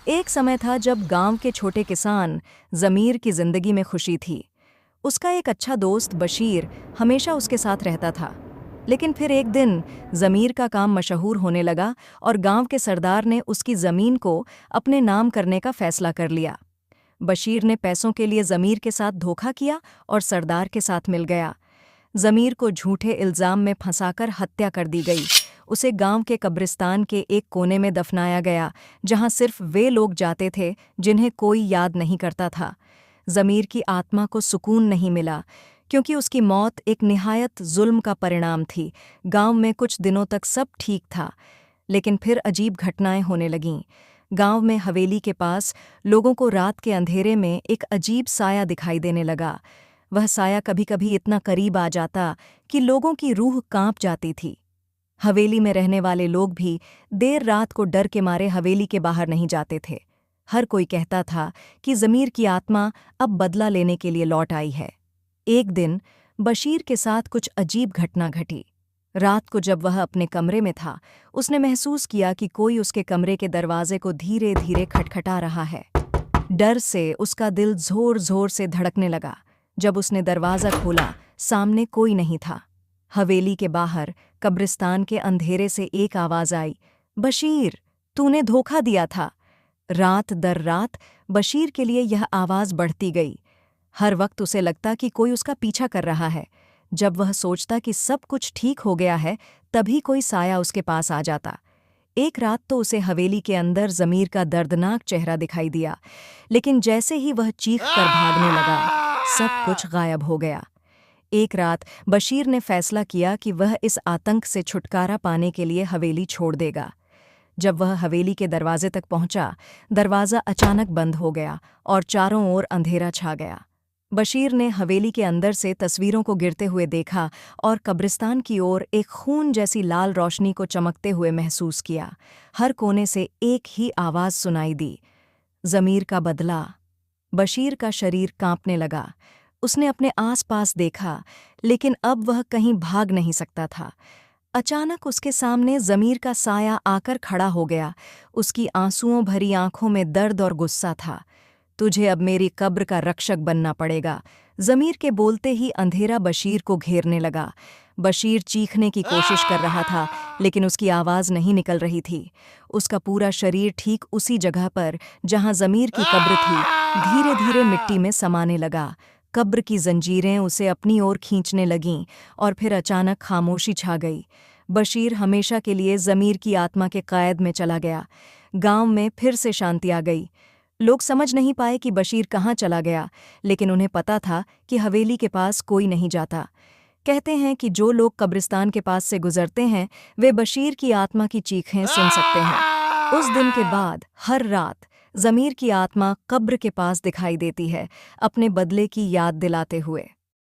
एक समय था जब गांव के छोटे किसान ज़मीर की जिंदगी में खुशी थी। उसका एक अच्छा दोस्त बशीर हमेशा उसके साथ रहता था। लेकिन फिर एक दिन ज़मीर का काम मशहूर होने लगा और गांव के सरदार ने उसकी ज़मीन को अपने नाम करने का फैसला कर लिया। बशीर ने पैसों के लिए ज़मीर के साथ धोखा किया और सरदार के साथ मिल गया। ज़मीर को झूठे इल्ज़ाम में फंसाकर हत्या कर दी गई। उसे गांव के कब्रिस्तान के एक कोने में दफनाया गया, जहां सिर्फ वे लोग जाते थे जिन्हें कोई याद नहीं करता था। ज़मीर की आत्मा को सुकून नहीं मिला, क्योंकि उसकी मौत एक निहायत जुल्म का परिणाम थी। गांव में कुछ दिनों तक सब ठीक था, लेकिन फिर अजीब घटनाएं होने लगीं। गांव में हवेली के पास लोगों को रात के अंधेरे में एक अजीब साया दिखाई देने लगा। वह साया कभी-कभी इतना करीब आ जाता कि लोगों की रूह कांप जाती थी। हवेली में रहने वाले लोग भी देर रात को डर के मारे हवेली के बाहर नहीं जाते थे। हर कोई कहता था कि ज़मीर की आत्मा अब बदला लेने के लिए लौट आई है। एक दिन बशीर के साथ कुछ अजीब घटना घटी। रात को जब वह अपने कमरे में था, उसने महसूस किया कि कोई उसके कमरे के दरवाजे को धीरे-धीरे खटखटा रहा है। डर से उसका दिल जोर-जोर से धड़कने लगा। जब उसने दरवाज़ा खोला, सामने कोई नहीं था। हवेली के बाहर कब्रिस्तान के अंधेरे से एक आवाज़ आई, बशीर, तूने धोखा दिया था। रात दर रात बशीर के लिए यह आवाज़ बढ़ती गई। हर वक्त उसे लगता कि कोई उसका पीछा कर रहा है। जब वह सोचता कि सब कुछ ठीक हो गया है, तभी कोई साया उसके पास आ जाता। एक रात तो उसे हवेली के अंदर ज़मीर का दर्दनाक चेहरा दिखाई दिया, लेकिन जैसे ही वह चीख कर भागने लगा, सब कुछ गायब हो गया। एक रात बशीर ने फैसला किया कि वह इस आतंक से छुटकारा पाने के लिए हवेली छोड़ देगा। जब वह हवेली के दरवाजे तक पहुंचा, दरवाज़ा अचानक बंद हो गया और चारों ओर अंधेरा छा गया। बशीर ने हवेली के अंदर से तस्वीरों को गिरते हुए देखा और कब्रिस्तान की ओर एक खून जैसी लाल रोशनी को चमकते हुए महसूस किया। हर कोने से एक ही आवाज़ सुनाई दी, ज़मीर का बदला। बशीर का शरीर कांपने लगा। उसने अपने आसपास देखा, लेकिन अब वह कहीं भाग नहीं सकता था। अचानक उसके सामने ज़मीर का साया आकर खड़ा हो गया। उसकी आंसुओं भरी आंखों में दर्द और गुस्सा था। तुझे अब मेरी कब्र का रक्षक बनना पड़ेगा। ज़मीर के बोलते ही अंधेरा बशीर को घेरने लगा। बशीर चीखने की कोशिश कर रहा था, लेकिन उसकी आवाज़ नहीं निकल रही थी। उसका पूरा शरीर ठीक उसी जगह पर जहां ज़मीर की कब्र थी, धीरे-धीरे मिट्टी में समाने लगा। कब्र की जंजीरें उसे अपनी ओर खींचने लगीं और फिर अचानक खामोशी छा गई। बशीर हमेशा के लिए ज़मीर की आत्मा के क़ैद में चला गया। गांव में फिर से शांति आ गई। लोग समझ नहीं पाए कि बशीर कहाँ चला गया, लेकिन उन्हें पता था कि हवेली के पास कोई नहीं जाता। कहते हैं कि जो लोग कब्रिस्तान के पास से गुजरते हैं, वे बशीर की आत्मा की चीखें सुन सकते हैं। उस दिन के बाद हर रात ज़मीर की आत्मा कब्र के पास दिखाई देती है, अपने बदले की याद दिलाते हुए।